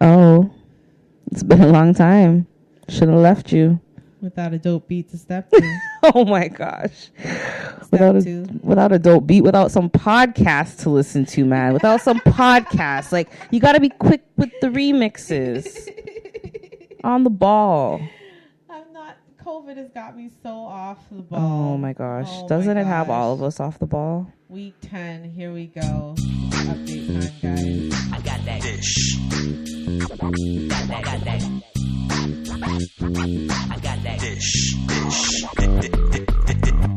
Oh, it's been a long time. Should have left you. Without a dope beat to step to. Oh my gosh. Without a dope beat, without some podcast to listen to, man. Without some podcast. Like, you got to be quick with the remixes. On the ball. I'm not. COVID has got me so off the ball. Oh my gosh. Doesn't it have all of us off the ball? Week 10. Here we go. Update time, guys. I got that dish. Got that. I got that dish. Dish.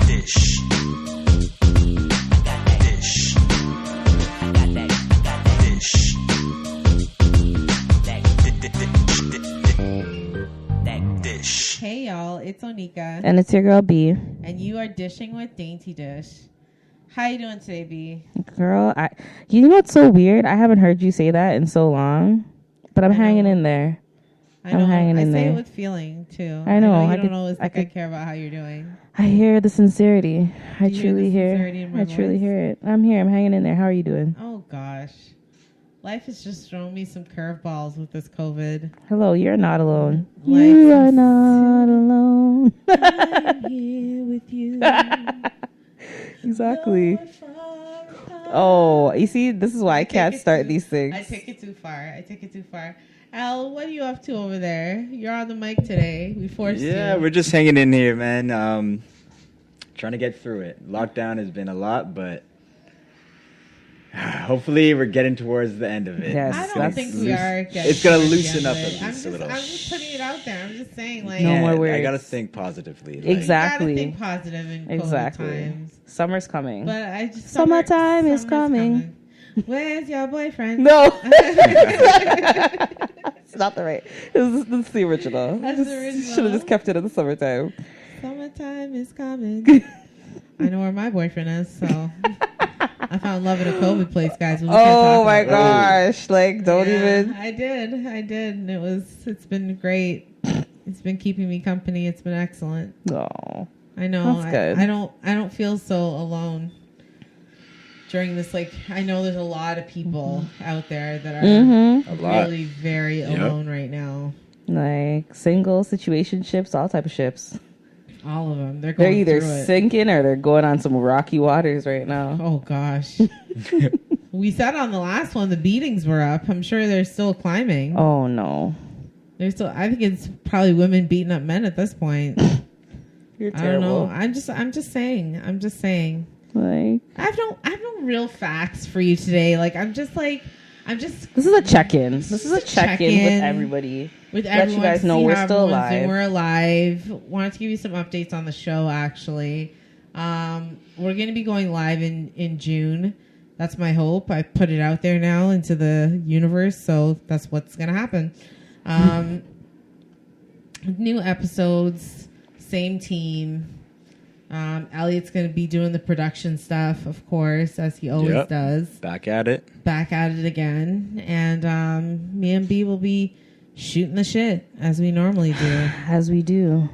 Dish. I got that dish. I got that dish. That dish. Hey y'all, it's Onika. And it's your girl B. And you are dishing with Dainty Dish. How you doing today, B? Girl, you know what's so weird? I haven't heard you say that in so long, but I'm hanging in there. I'm hanging in there. I say it with feeling too. I know. You don't always think I care about how you're doing. I hear the sincerity. I truly hear it. I'm here. I'm hanging in there. How are you doing? Oh gosh, life has just thrown me some curveballs with this COVID. Hello, you're not alone. You are not alone. I'm here with you. Exactly. Oh, you see, this is why I can't start these things. I take it too far. Al, what are you up to over there? You're on the mic today. We forced you. Yeah, we're just hanging in here, man. Trying to get through it. Lockdown has been a lot, but hopefully we're getting towards the end of it. Yes, I don't think we are. It's going to loosen up at least a little. I'm just putting it out there. I'm just saying, like, no more words. I got to think positively. Like. Exactly. You got to think positive in COVID times. Summer's coming. But I just Summertime is coming. Where's your boyfriend? No. It's not the right. This is the original. That's the original. Should have just kept it in the summertime. Summertime is coming. I know where my boyfriend is, so I found love at a COVID place, guys. Oh my gosh! Like, don't even. I did. And it's been great. It's been keeping me company. It's been excellent. Oh, I know. That's good. I don't feel so alone during this. Like, I know there's a lot of people out there that are really very alone right now. Like single, situationships, all type of ships. All of them. They're either sinking or they're going on some rocky waters right now. Oh gosh. We said on the last one the beatings were up. I'm sure they're still climbing. Oh no. They're still. I think it's probably women beating up men at this point. You're terrible. I don't know. I'm just saying. Like, I have no real facts for you today. Like, This is a check-in. This is a check-in with everybody. With everyone, let you guys know we're still alive. We're alive. Wanted to give you some updates on the show. Actually, we're going to be going live in June. That's my hope. I put it out there now into the universe, so that's what's going to happen. New episodes, same team. Elliot's going to be doing the production stuff, of course, as he always does. Back at it again. And me and B will be shooting the shit as we normally do. As we do.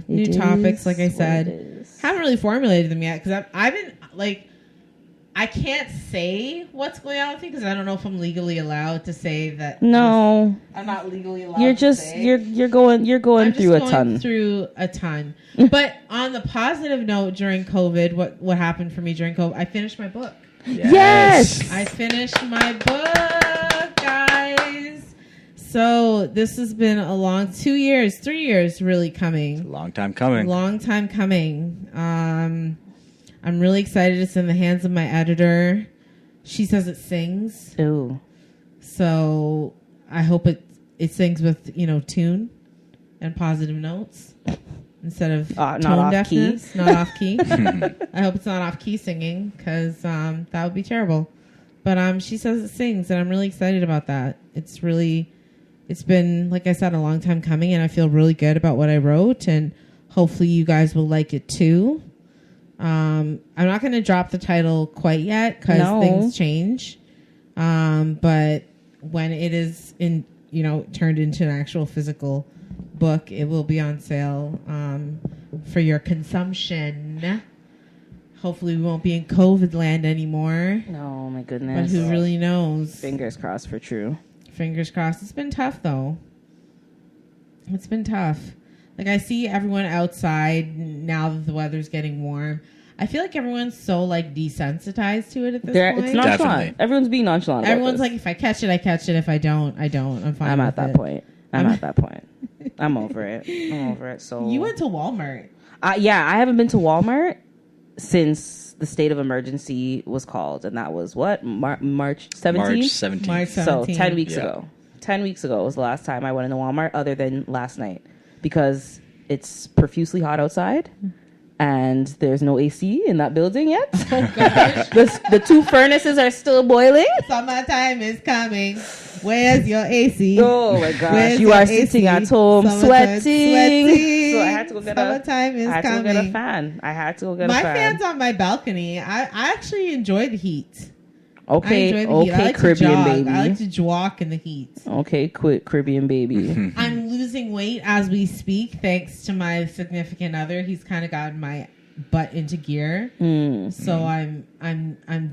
New topics, like I said. Haven't really formulated them yet because I've been like, I can't say what's going on with me because I don't know if I'm legally allowed to say that. No, I'm not legally allowed. You're going through a ton. But on the positive note, during COVID, what happened for me during COVID? I finished my book. Yes, I finished my book, guys. So this has been a long 3 years, really coming. It's a long time coming. I'm really excited. It's in the hands of my editor. She says it sings. Ooh. So I hope it sings with, tune and positive notes instead of tone deafness. Not off key. I hope it's not off key singing because that would be terrible. But she says it sings, and I'm really excited about that. It's been, like I said, a long time coming, and I feel really good about what I wrote, and hopefully you guys will like it too. I'm not going to drop the title quite yet because things change. But when it is turned into an actual physical book, it will be on sale, for your consumption. Hopefully we won't be in COVID land anymore. Oh my goodness. But who really knows? Fingers crossed for true. Fingers crossed. It's been tough, though. It's been tough. Like, I see everyone outside now that the weather's getting warm. I feel like everyone's so, like, desensitized to it at this point. It's nonchalant. Definitely. Everyone's being nonchalant. Everyone's like, if I catch it, I catch it. If I don't, I don't. I'm fine. I'm with at that it. point. I'm at that point. I'm over it. So You went to Walmart. Yeah, I haven't been to Walmart since the state of emergency was called, and that was what March 17th. March 17th. March 17th. So 10 weeks Yeah. ago. 10 weeks ago was the last time I went into Walmart, other than last night, because it's profusely hot outside. And there's no AC in that building yet. Oh, gosh. The two furnaces are still boiling. Summertime is coming. Where's your AC? Oh my gosh! Where's You your are AC? sitting at home Summertime sweating. So I had to go get Summertime is coming. a fan. I had to go get My a fan. fan's on my balcony. I actually enjoy the heat. Okay, I enjoy the heat. I like Caribbean to jog. baby. I like to jog in the heat. Okay, quit Caribbean baby. I'm losing weight as we speak, thanks to my significant other. He's kind of gotten my butt into gear, so I'm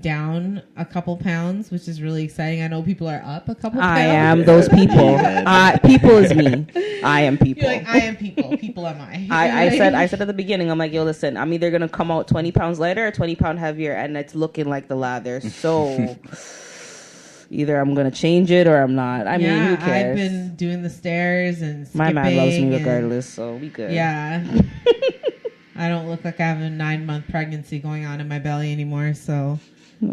down a couple pounds, which is really exciting. I know people are up a couple pounds. I am those people. People is me. I am people. You're like, I am people. People am I. I said at the beginning, I'm like, yo, listen, I'm either gonna come out 20 pounds lighter or 20 pounds heavier, and it's looking like the lather. So either I'm gonna change it or I'm not. I mean, who cares? I've been doing the stairs and skipping. My man loves me regardless, so we good. Yeah. I don't look like I have a 9-month pregnancy going on in my belly anymore, so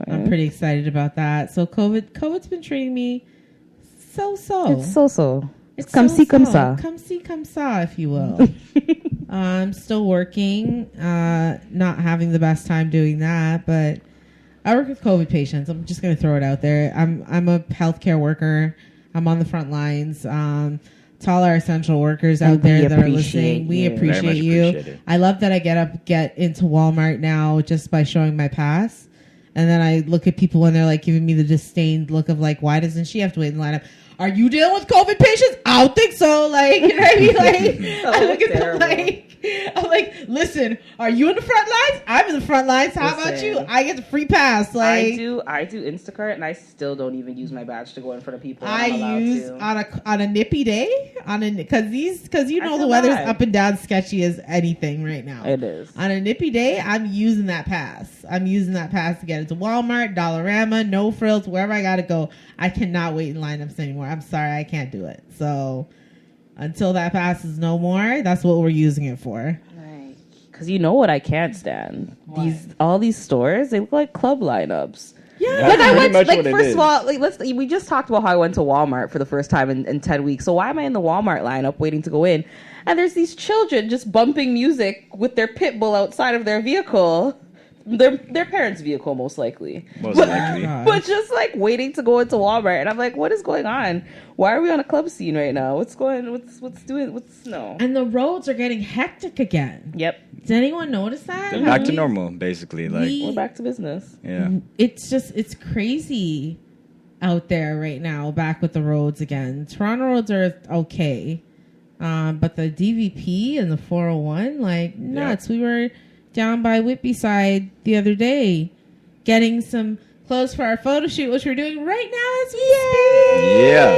I'm pretty excited about that. So COVID's been treating me so. It's so. It's come see, come sa. Come see, come saw, if you will. I'm still working, not having the best time doing that, but I work with COVID patients. I'm just going to throw it out there. I'm a healthcare worker. I'm on the front lines. To all our essential workers out there that are listening, we appreciate you. I love that I get into Walmart now just by showing my pass. And then I look at people when they're like giving me the disdained look of like, why doesn't she have to wait in line up? Are you dealing with COVID patients? I don't think so. Like, you know what I mean? Like, I look at them like, I'm like, listen, are you in the front lines? I'm in the front lines. How about you? I get the free pass. Like, I do Instacart, and I still don't even use my badge to go in front of people. I use on a nippy day because you know the weather's up and down sketchy as anything right now. It is. On a nippy day, I'm using that pass. I'm using that pass to get into Walmart, Dollarama, No Frills, wherever I gotta go. I cannot wait in lineups anymore. I'm sorry, I can't do it. So until that pass is no more, that's what we're using it for. Right. Because you know what I can't stand? What? All these stores, they look like club lineups. Yeah. Like I went, like first of all, we just talked about how I went to Walmart for the first time in 10 weeks. So why am I in the Walmart lineup waiting to go in? And there's these children just bumping music with their pit bull outside of their vehicle. Their parents' vehicle, most likely. But just like waiting to go into Walmart, and I'm like, what is going on? Why are we on a club scene right now? What's no? And the roads are getting hectic again. Yep. Did anyone notice that? They're back to normal, basically. Like, we're back to business. Yeah. It's crazy out there right now, back with the roads again. Toronto roads are okay. But the DVP and the 401, like, nuts. Yeah. We were down by Whitby side the other day getting some clothes for our photo shoot, which we're doing right now as we speak. Yeah.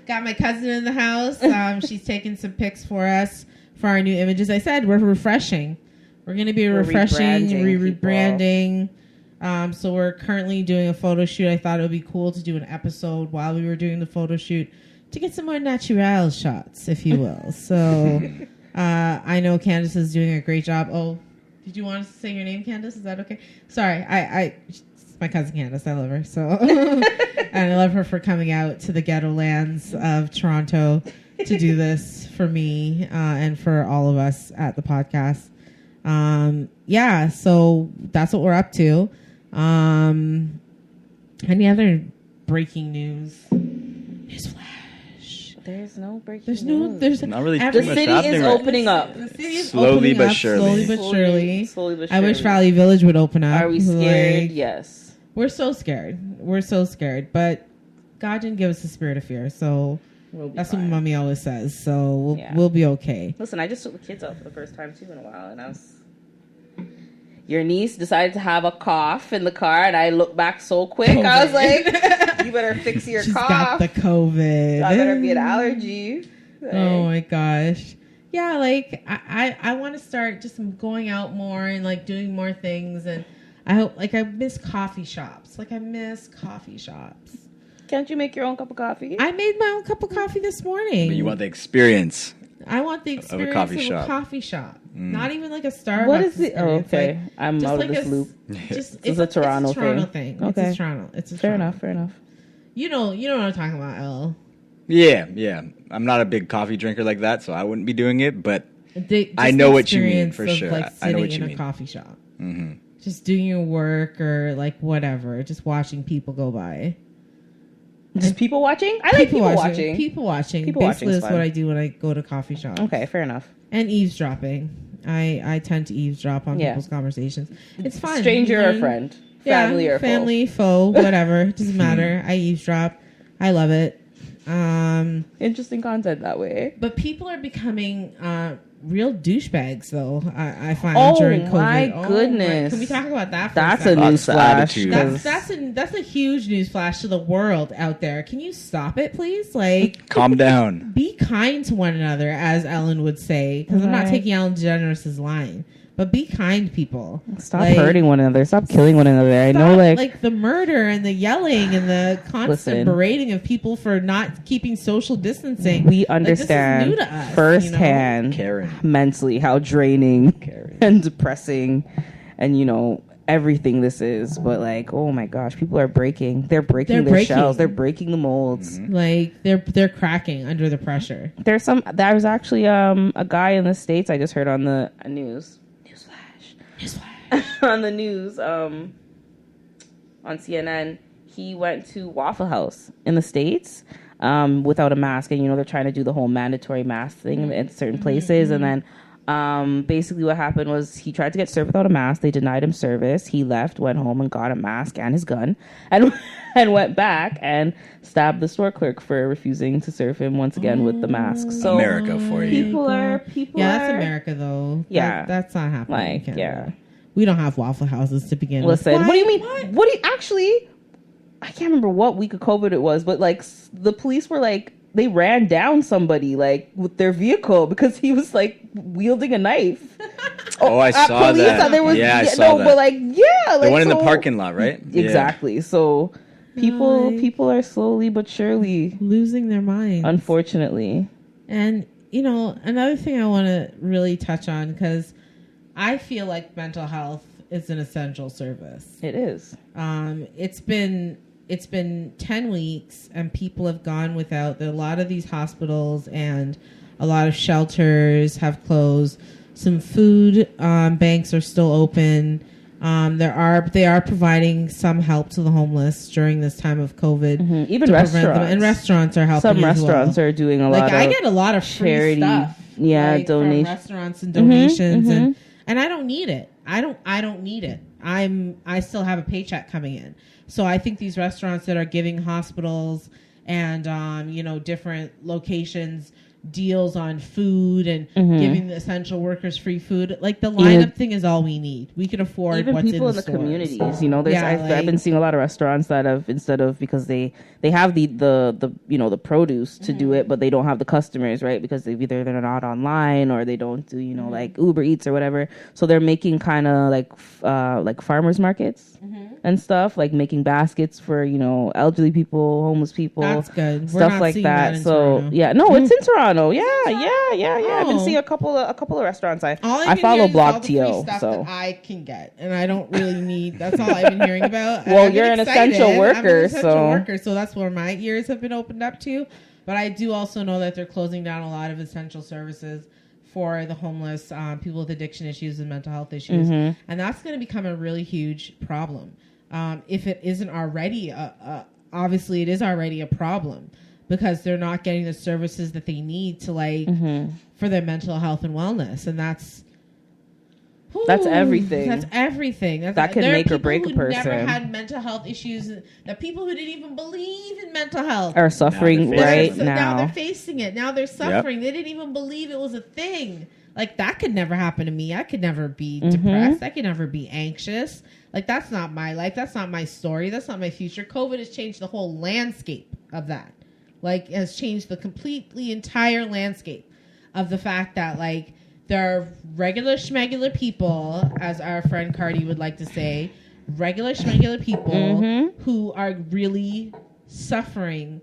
Got my cousin in the house. She's taking some pics for us for our new images. I said we're refreshing. We're going to be rebranding. So we're currently doing a photo shoot. I thought it would be cool to do an episode while we were doing the photo shoot to get some more natural shots, if you will. So I know Candace is doing a great job. Oh, did you want to say your name, Candace? Is that okay? Sorry, it's my cousin Candace. I love her. So, and I love her for coming out to the ghetto lands of Toronto to do this for me and for all of us at the podcast. So that's what we're up to. Any other breaking news? Newsflash. There's no breaking news. There's not really. The city is opening up. The city is slowly opening but up, surely. Slowly but surely. I wish Valley Village would open up. Are we scared? Yes. We're so scared. But God didn't give us the spirit of fear, so that's fine. What Mommy always says. So we'll be okay. Listen, I just took the kids out for the first time too in a while, and your niece decided to have a cough in the car, and I looked back so quick. I was like, You better fix your She's cough. got the COVID. That better be an allergy. Oh my gosh. Yeah, like I want to start just going out more and like doing more things, and I hope, like, I miss coffee shops. Like, I miss coffee shops. Can't you make your own cup of coffee? I made my own cup of coffee this morning. But you want the experience. I want the experience of a coffee shop. Not even like a Starbucks. What is it? Oh, okay. Like, I'm out of this loop. It's a Toronto thing. Okay. It's a Toronto. It's a Fair Toronto. enough. You know what I'm talking about, Elle. Yeah. I'm not a big coffee drinker like that, so I wouldn't be doing it, but I know what you mean, for sure. Like, I know what sitting you in mean. a coffee shop. Mm-hmm. Just doing your work or like whatever. Just watching people go by. Just people watching? I like people watching. People watching. People Basically, watching that's what I do when I go to coffee shops. Okay, fair enough. And eavesdropping. I tend to eavesdrop on people's conversations. It's fun. Stranger or friend. Family or family, foe, whatever. It doesn't matter. I eavesdrop. I love it. Interesting content that way. But people are becoming real douchebags, though. I find during COVID. My goodness! Can we talk about that? That's a news flash. That's a huge news flash to the world out there. Can you stop it, please? Like, calm down. Be kind to one another, as Ellen would say. Because I'm not taking Ellen DeGeneres' line. But be kind, people. Stop hurting one another. Stop killing one another. I know, like the murder and the yelling and the constant berating of people for not keeping social distancing. We understand this is new to us, firsthand, mentally, how draining and depressing, and everything this is. But like, oh my gosh, people are breaking. They're breaking their shells. They're breaking the molds. Mm-hmm. Like they're cracking under the pressure. There was actually a guy in the States I just heard on the news. On the news, on CNN, he went to Waffle House in the States without a mask, and they're trying to do the whole mandatory mask thing in certain places, and then basically what happened was he tried to get served without a mask. They denied him service. He left, went home, and got a mask and his gun, and went back and stabbed the store clerk for refusing to serve him once again with the mask. So America for you. People are. That's America, though. Yeah, that's not happening. Like, yeah. We don't have Waffle Houses to begin with. Listen, what do you mean? What do you actually? I can't remember what week of COVID it was, but like the police were like, they ran down somebody like with their vehicle because he was like wielding a knife. I saw that. There was, I saw that. But like, like the one in the parking lot, right? Exactly. Yeah. So people are slowly but surely losing their minds, unfortunately. And another thing I want to really touch on, because I feel like mental health is an essential service. It is. It's been 10 weeks and people have gone without. A lot of these hospitals and a lot of shelters have closed. Some food banks are still open. They are providing some help to the homeless during this time of COVID. Mm-hmm. Even restaurants. And restaurants are helping. Some restaurants are doing a lot of I get a lot of free stuff. Yeah, donations. From restaurants and donations and I don't need it. I don't need it. I still have a paycheck coming in. So I think these restaurants that are giving hospitals and different locations deals on food and giving the essential workers free food, like the lineup thing is all we need. We can afford even what's people in the communities. I've been seeing a lot of restaurants that have, instead of, because they have the produce to do it, but they don't have the customers, right? Because they're not online or they don't do like Uber Eats or whatever. So they're making kind of like farmers markets and stuff, like making baskets for elderly people, homeless people. That's good. Stuff like that. So Toronto. Yeah, no, it's in Toronto. Yeah. I've been seeing a couple of restaurants. I follow Blog TO, so that I can get, and I don't really need. That's all I've been hearing about. Well, you're an essential worker, so that's where my ears have been opened up to. But I do also know that they're closing down a lot of essential services for the homeless, people with addiction issues and mental health issues, and that's going to become a really huge problem. If it isn't already, obviously it is already a problem. Because they're not getting the services that they need to for their mental health and wellness, and that's everything. That's everything. That can make or break a person. Never had mental health issues. The people who didn't even believe in mental health are suffering now. Now they're facing it. Now they're suffering. Yep. They didn't even believe it was a thing. Like, that could never happen to me. I could never be depressed. I could never be anxious. Like, that's not my life. That's not my story. That's not my future. COVID has changed the whole landscape of that. Like, has changed the completely entire landscape of the fact that, like, there are regular schmegular people, as our friend Cardi would like to say, regular schmegular people who are really suffering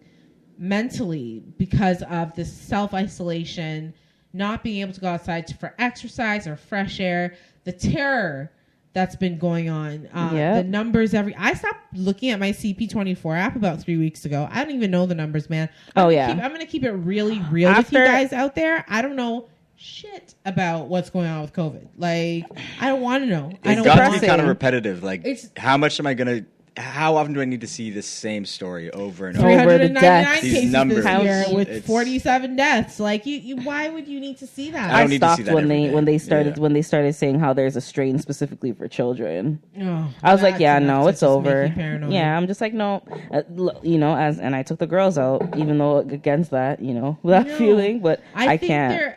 mentally because of this self-isolation, not being able to go outside for exercise or fresh air, the terror that's been going on. The numbers I stopped looking at my CP24 app about 3 weeks ago. I don't even know the numbers, man. I'm going to keep it really real with you guys out there. I don't know shit about what's going on with COVID. Like, I don't want to know. It's got to be kind of repetitive. Like, how much am I going to... How often do I need to see the same story over and over? 399 cases numbers. this year with 47 deaths. Like, you, why would you need to see that? I stopped when they started saying how there's a strain specifically for children. I was like, yeah, no, it's over. Yeah, I'm just like, no, and I took the girls out, even though against that, without feeling, but I can't.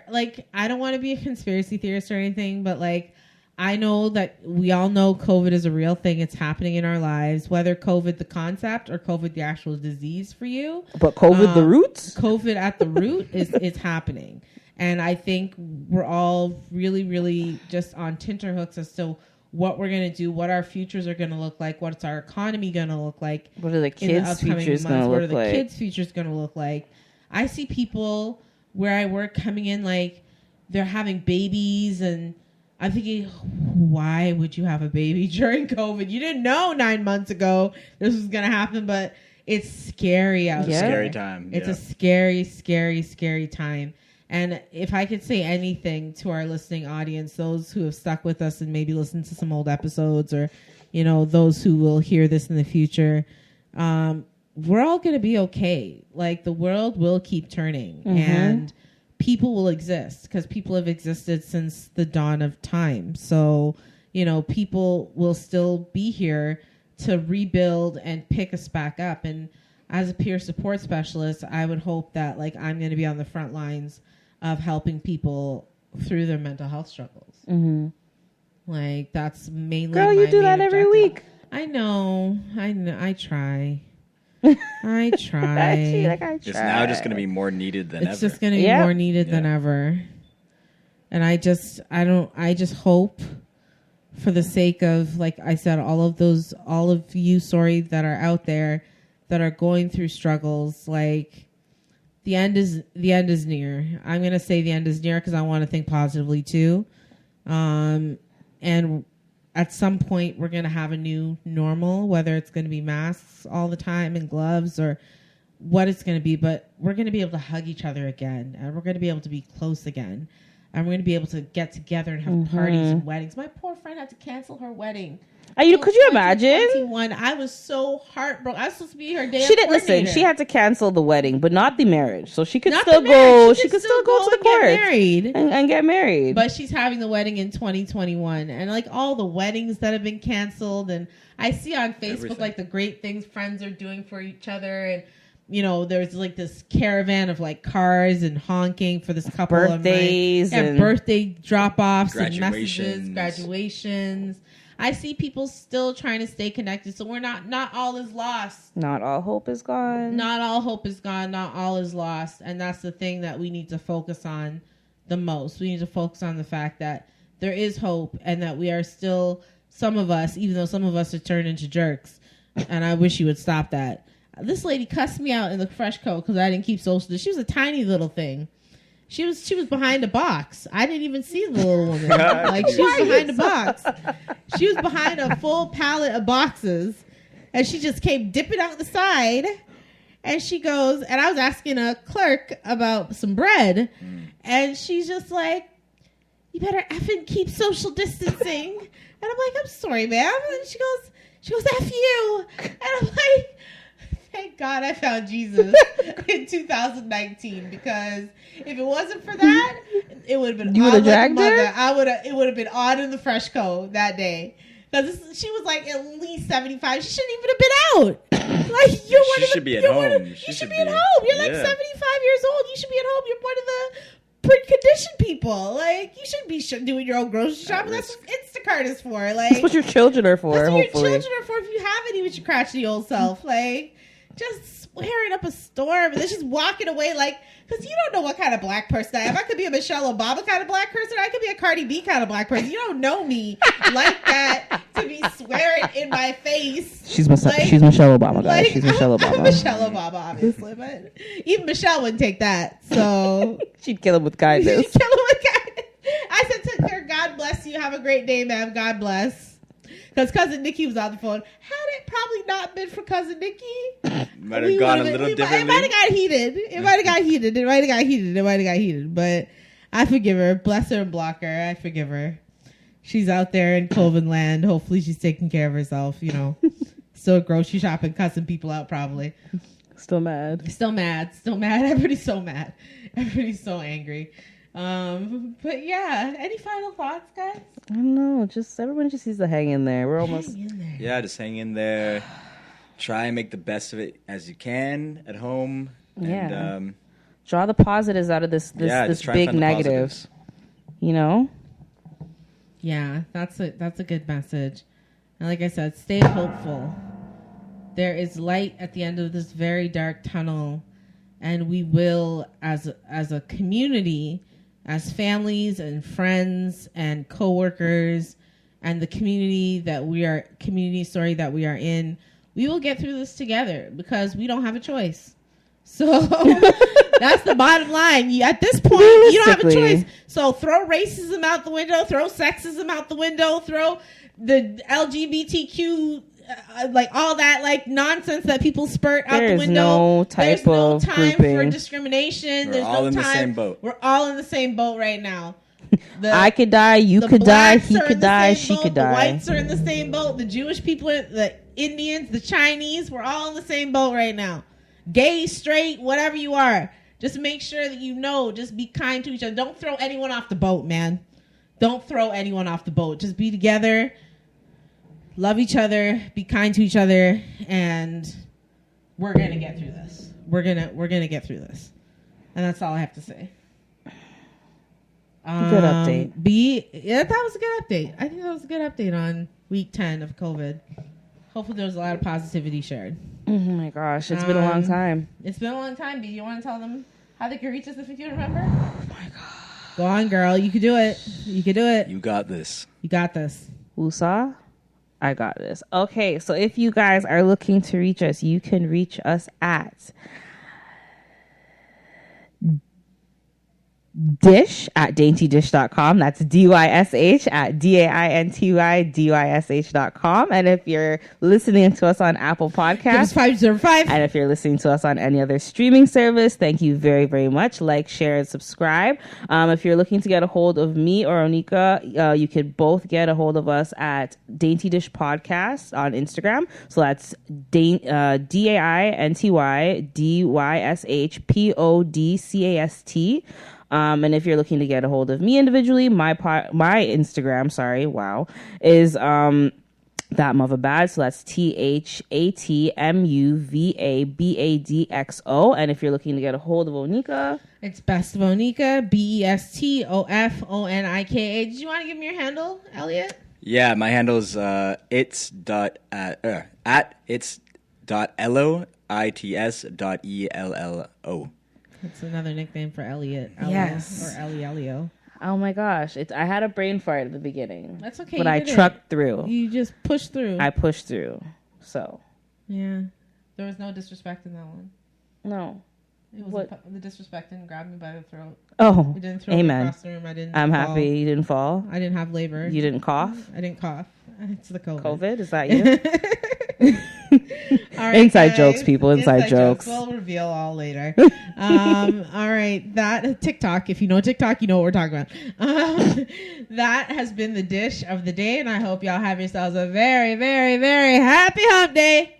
I don't want to be a conspiracy theorist or anything, but like, I know that we all know COVID is a real thing. It's happening in our lives, whether COVID the concept or COVID the actual disease for you. But COVID the roots? COVID at the root is happening. And I think we're all really, really just on tenterhooks as to what we're going to do, what our futures are going to look like, what's our economy going to look like. What are the kids' futures going to look like? What are the kids' futures going to look like? I see people where I work coming in like they're having babies, and I'm thinking, why would you have a baby during COVID? You didn't know 9 months ago this was going to happen, but it's scary out there. Scary time. It's a scary, scary, scary time. And if I could say anything to our listening audience, those who have stuck with us and maybe listened to some old episodes, or, those who will hear this in the future, we're all going to be okay. Like, the world will keep turning, and people will exist because people have existed since the dawn of time. So, people will still be here to rebuild and pick us back up. And as a peer support specialist, I would hope that, like, I'm going to be on the front lines of helping people through their mental health struggles. Like, that's mainly Girl, you do that every week. I know. I try. I try. It's now just going to be more needed than ever. It's just going to be more needed than ever. And I just hope, for the sake of, like I said, all of you, that are out there that are going through struggles, like, the end is near. I'm going to say the end is near because I want to think positively too. And at some point we're going to have a new normal, whether it's going to be masks all the time and gloves or what it's going to be, but we're going to be able to hug each other again, and we're going to be able to be close again, and we're going to be able to get together and have parties and weddings. My poor friend had to cancel her wedding. Could you imagine? I was so heartbroken. I was supposed to be her day. She didn't listen. She had to cancel the wedding, but not the marriage. So she could still go. She could still go to the court and get married. But she's having the wedding in 2021, and like all the weddings that have been canceled. And I see on Facebook like the great things friends are doing for each other, and there's like this caravan of like cars and honking for this couple, birthdays and birthday drop-offs and messages, graduations. I see people still trying to stay connected, so we're not all is lost. Not all hope is gone. Not all hope is gone. Not all is lost. And that's the thing that we need to focus on the most. We need to focus on the fact that there is hope, and that we are still, some of us, even though some of us are turned into jerks, and I wish you would stop that. This lady cussed me out in the fresh coat because I didn't keep social distance. She was a tiny little thing. She was behind a box. I didn't even see the little woman. Like, she was behind a box. She was behind a full pallet of boxes, and she just came dipping out the side. And she goes, and I was asking a clerk about some bread, and she's just like, "You better effing keep social distancing." And I'm like, "I'm sorry, ma'am." And she goes, "F you." And I'm like, thank God I found Jesus in 2019, because if it wasn't for that, it would have been. You would have dragged her? It would have been on in the fresh coat that day, because she was like at least 75. She shouldn't even have been out. Like, she should be at home. You should be at home. You're like 75 years old. You should be at home. You're one of the condition people. Like, you shouldn't be doing your own grocery shopping. That's what Instacart is for. Like, that's what your children are for. That's what hopefully. your children are for. If you have any with your crotchety old self, like, just swearing up a storm and then just walking away, like, because you don't know what kind of black person I am. I could be a Michelle Obama kind of black person. I could be a Cardi B kind of black person. You don't know me like that to be swearing in my face. She's Michelle Obama, guys. Like, she's Michelle Obama. I'm Michelle Obama, obviously, but even Michelle wouldn't take that. So she'd kill him with kindness. She'd kill him with kindness. I said to her, "God bless you. Have a great day, ma'am. God bless." Because Cousin Nikki was on the phone. Had it probably not been for Cousin Nikki, might have gone a little differently. It might have got heated. It might have got heated. But I forgive her. Bless her and block her. I forgive her. She's out there in Coven land. Hopefully she's taking care of herself, you know. Still grocery shopping, cussing people out probably. Still mad. Everybody's so mad. Everybody's so angry. But yeah, any final thoughts, guys? I don't know. Just everyone just needs to hang in there. We're almost. Yeah, just hang in there. Try and make the best of it as you can at home. Yeah. And, draw the positives out of this big negative. You know. Yeah, that's a good message. And like I said, stay hopeful. There is light at the end of this very dark tunnel, and we will, as a community, as families and friends and coworkers, and the community story that we are in, we will get through this together because we don't have a choice. So that's the bottom line. At this point, you don't have a choice. So throw racism out the window, throw sexism out the window, throw the LGBTQ, like all that like nonsense that people spurt out the window. There's no time for discrimination. We're all in the same boat. We're all in the same boat right now. I could die, you could die, he could die, she could die. The whites are in the same boat. The Jewish people, the Indians, the Chinese, we're all in the same boat right now. Gay, straight, whatever you are. Just make sure that you know. Just be kind to each other. Don't throw anyone off the boat, man. Don't throw anyone off the boat. Just be together. Love each other. Be kind to each other. And we're going to get through this. We're gonna get through this. And that's all I have to say. Good update. That was a good update. I think that was a good update on week 10 of COVID. Hopefully there was a lot of positivity shared. Oh my gosh, it's been a long time. It's been a long time. Do you want to tell them how they can reach us if you remember? Oh my god. Go on, girl. You can do it. You can do it. You got this. You got this. Woosah, I got this. Okay, so if you guys are looking to reach us, you can reach us at Dysh at daintydysh.com. That's DYSH at DAINTYDYSH.com. And if you're listening to us on Apple Podcasts, 505. And if you're listening to us on any other streaming service, thank you very, very much. Like, share, and subscribe. If you're looking to get a hold of me or Onika, you could both get a hold of us at Dainty Dysh Podcast on Instagram. So that's DAINTYDYSHPODCAST. And if you're looking to get a hold of me individually, my Instagram, is That Mother Bad. So that's THATMUVABADXO. And if you're looking to get a hold of Onika, it's Best of Onika, BESTOFONIKA. Did you want to give me your handle, Elliot? Yeah, my handle is its.its.ello. That's another nickname for Elliot. Yes. Or Elio. Oh my gosh. I had a brain fart at the beginning. That's okay. But I trucked through. You just pushed through. I pushed through. So. Yeah. There was no disrespect in that one. No. It was the disrespect didn't grab me by the throat. Oh. It didn't throw amen. me across the room. I'm happy you didn't fall. I didn't have labor. You didn't cough? I didn't cough. It's the COVID. COVID? Is that you? All right, inside guys. Jokes, people. Inside jokes. We'll reveal all later. All right. That TikTok. If you know TikTok, you know what we're talking about. That has been the dish of the day, and I hope y'all have yourselves a very, very, very happy hump day.